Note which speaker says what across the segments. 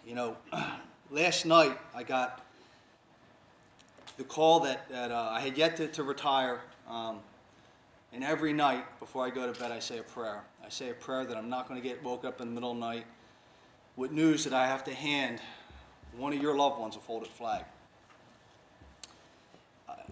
Speaker 1: You know, last night I got the call that I had yet to retire. And every night before I go to bed, I say a prayer. I say a prayer that I'm not going to get woke up in the middle of the night with news that I have to hand one of your loved ones a folded flag.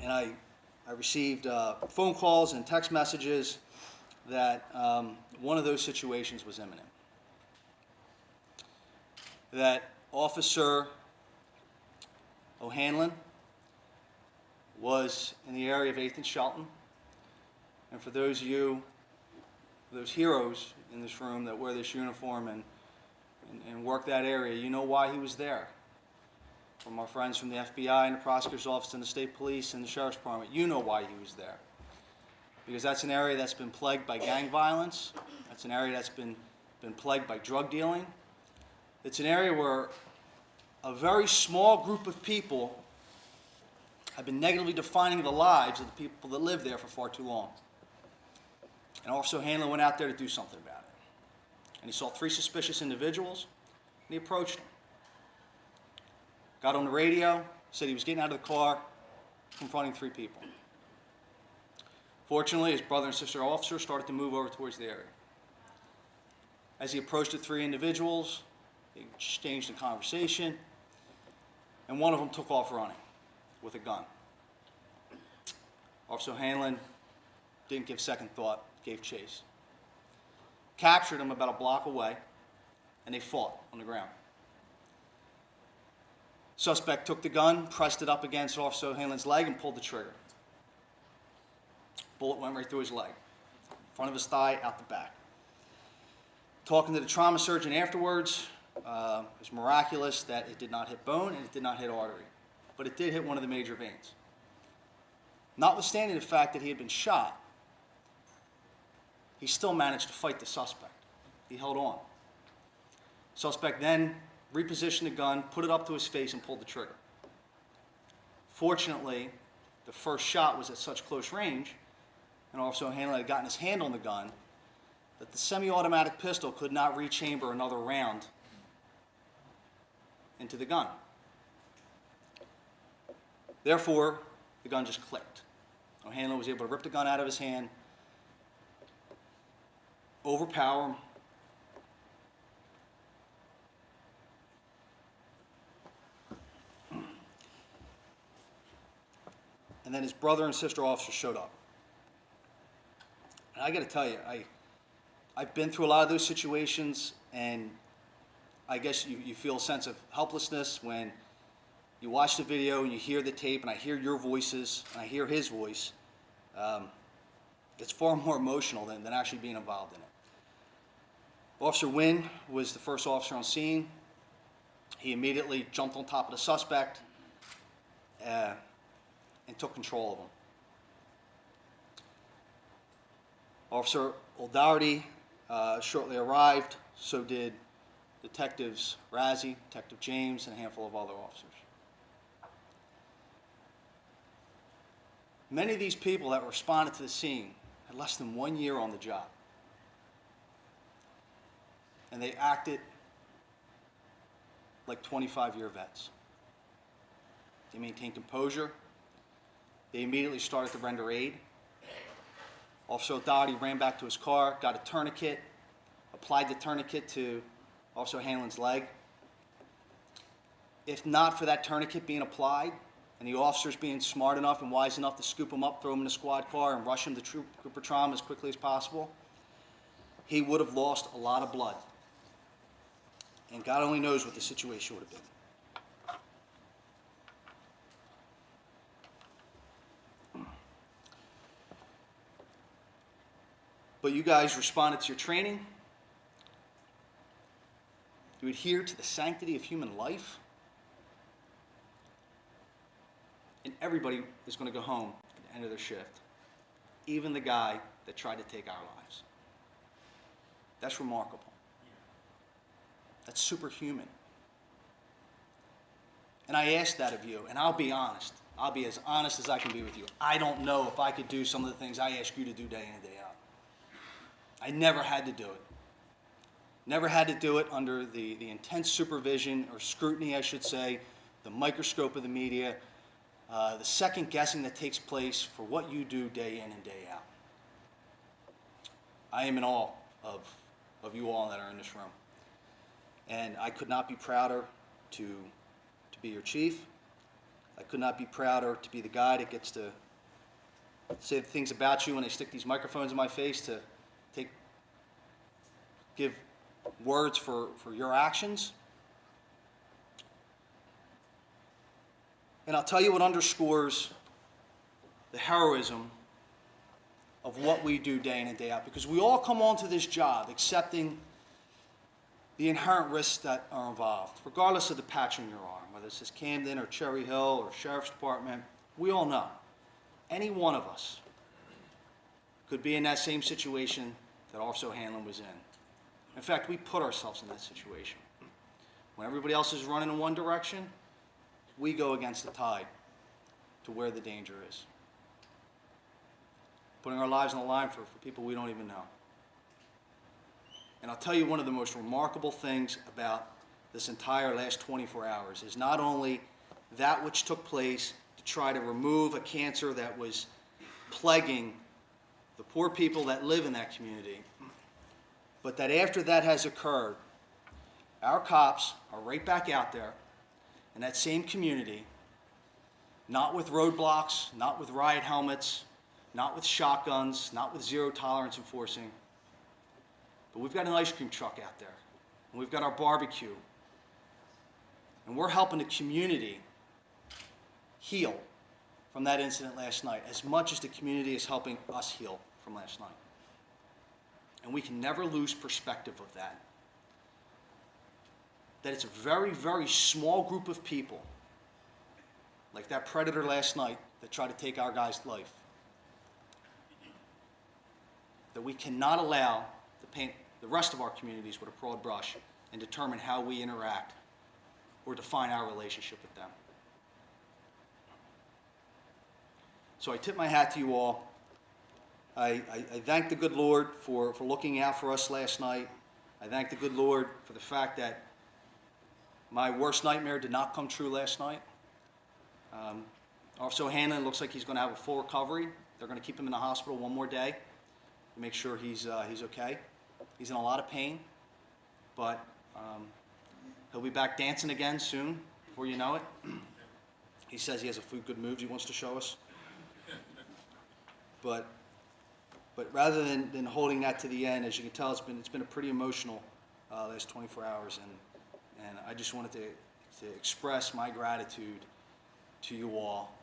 Speaker 1: And I received phone calls and text messages that one of those situations was imminent. That Officer O'Hanlon was in the area of 8th and Shelton. And for those of you, those heroes in this room that wear this uniform and work that area, you know why he was there. From our friends from the FBI and the prosecutor's office and the state police and the sheriff's department, you know why he was there. Because that's an area that's been plagued by gang violence. That's an area that's been plagued by drug dealing. It's an area where a very small group of people have been negatively defining the lives of the people that live there for far too long. And Officer O'Hanlon went out there to do something about it. And he saw 3 suspicious individuals, and he approached them. Got on the radio, said he was getting out of the car, confronting 3 people. Fortunately, his brother and sister officers started to move over towards the area. As he approached the 3 individuals, they exchanged a conversation, and one of them took off running with a gun. Officer O'Hanlon didn't give second thought, gave chase. Captured him about a block away, and they fought on the ground. Suspect took the gun, pressed it up against Officer O'Hanlon's leg, and pulled the trigger. Bullet went right through his leg, front of his thigh, out the back. Talking to the trauma surgeon afterwards, it was miraculous that it did not hit bone and it did not hit artery, but it did hit one of the major veins. Notwithstanding the fact that he had been shot, he still managed to fight the suspect. He held on. Suspect then repositioned the gun, put it up to his face, and pulled the trigger. Fortunately, the first shot was at such close range, and Officer O'Hanlon had gotten his hand on the gun, that the semi-automatic pistol could not rechamber another round into the gun. Therefore, the gun just clicked. O'Hanlon was able to rip the gun out of his hand, overpower him, and then his brother and sister officers showed up. And I got to tell you, I've been through a lot of those situations, and I guess you feel a sense of helplessness when you watch the video and you hear the tape, and I hear your voices, and I hear his voice. It's far more emotional than actually being involved in it. Officer Wynn was the first officer on scene. He immediately jumped on top of the suspect and took control of him. Officer O'Doherty shortly arrived, so did Detectives Razzie, Detective James, and a handful of other officers. Many of these people that responded to the scene had less than 1 year on the job. And they acted like 25-year vets. They maintained composure. They immediately started to render aid. Officer O'Doherty ran back to his car, got a tourniquet, applied the tourniquet to Officer O'Hanlon's leg. If not for that tourniquet being applied, and the officers being smart enough and wise enough to scoop him up, throw him in a squad car, and rush him to Trooper Trauma as quickly as possible, he would have lost a lot of blood. And God only knows what the situation would have been. But you guys responded to your training. You adhere to the sanctity of human life. And everybody is going to go home at the end of their shift. Even the guy that tried to take our lives. That's remarkable. That's superhuman. And I ask that of you, and I'll be honest. I'll be as honest as I can be with you. I don't know if I could do some of the things I ask you to do day in and day out. I never had to do it. Never had to do it under the intense supervision, or scrutiny, I should say, the microscope of the media, the second guessing that takes place for what you do day in and day out. I am in awe of you all that are in this room. And I could not be prouder to be your chief. I could not be prouder to be the guy that gets to say the things about you when they stick these microphones in my face, to give words for your actions. And I'll tell you what underscores the heroism of what we do day in and day out, because we all come onto this job accepting the inherent risks that are involved, regardless of the patch on your arm, whether this is Camden or Cherry Hill or Sheriff's Department. We all know any one of us could be in that same situation that Officer O'Hanlon was in. In fact, we put ourselves in that situation. When everybody else is running in one direction, we go against the tide to where the danger is, putting our lives on the line for people we don't even know. And I'll tell you, one of the most remarkable things about this entire last 24 hours is not only that which took place to try to remove a cancer that was plaguing the poor people that live in that community, but that after that has occurred, our cops are right back out there in that same community, not with roadblocks, not with riot helmets, not with shotguns, not with zero tolerance enforcing, but we've got an ice cream truck out there, and we've got our barbecue, and we're helping the community heal from that incident last night as much as the community is helping us heal from last night. And we can never lose perspective of that. That it's a very, very small group of people, like that predator last night that tried to take our guy's life, that we cannot allow to paint the rest of our communities with a broad brush and determine how we interact or define our relationship with them. So I tip my hat to you all. I thank the good Lord for looking out for us last night. I thank the good Lord for the fact that my worst nightmare did not come true last night. Officer O'Hanlon looks like he's going to have a full recovery. They're going to keep him in the hospital one more day to make sure he's okay. He's in a lot of pain, but he'll be back dancing again soon, before you know it. He says he has a few good moves he wants to show us. But rather than holding that to the end, as you can tell, it's been a pretty emotional last 24 hours, and I just wanted to express my gratitude to you all.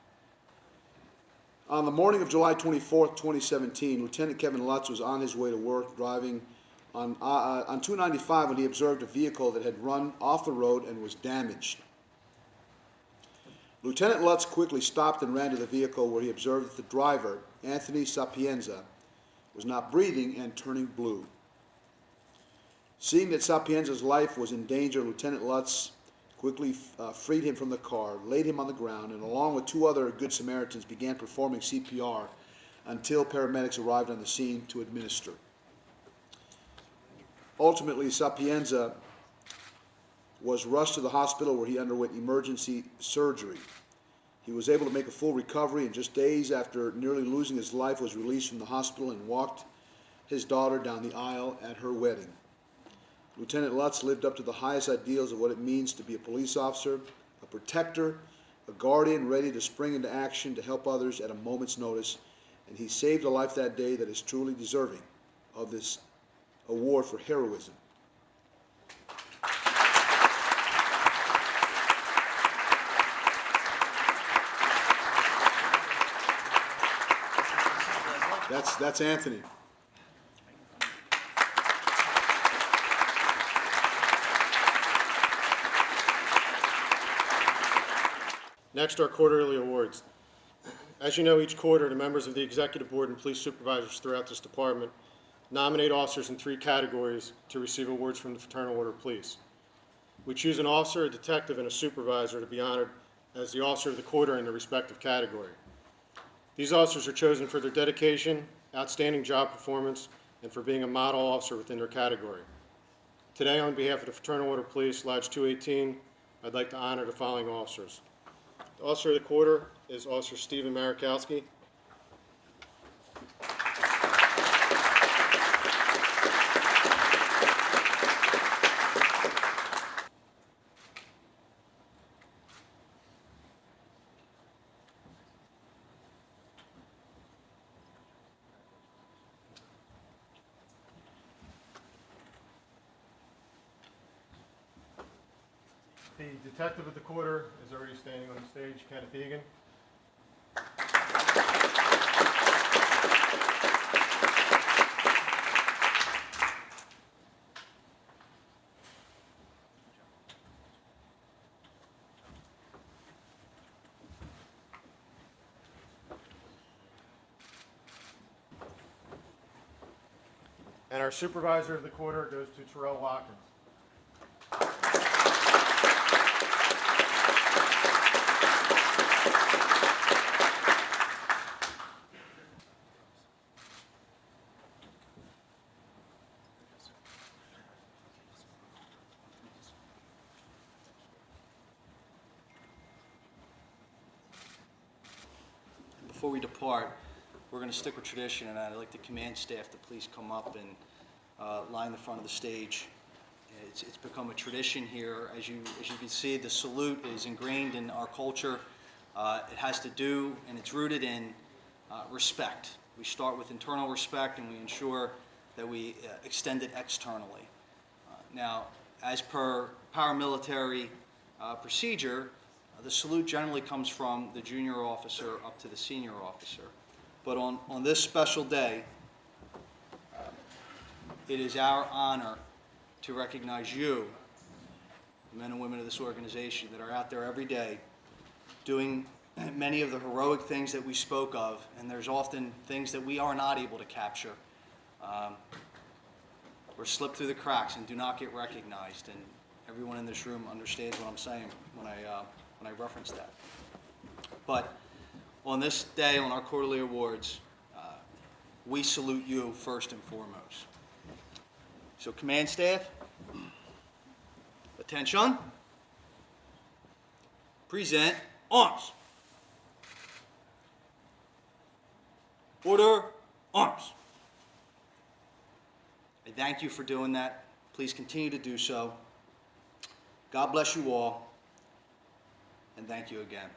Speaker 2: On the morning of July 24th, 2017, Lieutenant Kevin Lutz was on his way to work driving on 295 when he observed a vehicle that had run off the road and was damaged. Lieutenant Lutz quickly stopped and ran to the vehicle, where he observed that the driver, Anthony Sapienza, was not breathing and turning blue. Seeing that Sapienza's life was in danger, Lieutenant Lutz quickly freed him from the car, laid him on the ground, and along with two other Good Samaritans began performing CPR until paramedics arrived on the scene to administer. Ultimately, Sapienza was rushed to the hospital, where he underwent emergency surgery. He was able to make a full recovery, and just days after nearly losing his life was released from the hospital and walked his daughter down the aisle at her wedding. Lieutenant Lutz lived up to the highest ideals of what it means to be a police officer, a protector, a guardian ready to spring into action to help others at a moment's notice, and he saved a life that day that is truly deserving of this award for heroism. That's Anthony.
Speaker 3: Next, our quarterly awards. As you know, each quarter, the members of the Executive Board and police supervisors throughout this department nominate officers in 3 categories to receive awards from the Fraternal Order of Police. We choose an officer, a detective, and a supervisor to be honored as the officer of the quarter in their respective category. These officers are chosen for their dedication, outstanding job performance, and for being a model officer within their category. Today, on behalf of the Fraternal Order of Police, Lodge 218, I'd like to honor the following officers. The Officer of the Quarter is Officer Stephen Marikowski. The Detective of the Quarter is already standing on the stage, Kenneth Egan. And our Supervisor of the Quarter goes to Terrell Watkins.
Speaker 1: Before we depart, we're going to stick with tradition, and I'd like the command staff to please come up and line the front of the stage. It's become a tradition here. As you can see, the salute is ingrained in our culture. It has to do, and it's rooted in respect. We start with internal respect, and we ensure that we extend it externally. Now, as per paramilitary procedure, the salute generally comes from the junior officer up to the senior officer. But on this special day, it is our honor to recognize you, the men and women of this organization that are out there every day doing many of the heroic things that we spoke of, and there's often things that we are not able to capture or slip through the cracks and do not get recognized. And everyone in this room understands what I'm saying when I reference that. But on this day, on our quarterly awards, we salute you first and foremost. So command staff, attention, present arms. Order arms. I thank you for doing that. Please continue to do so. God bless you all, and thank you again.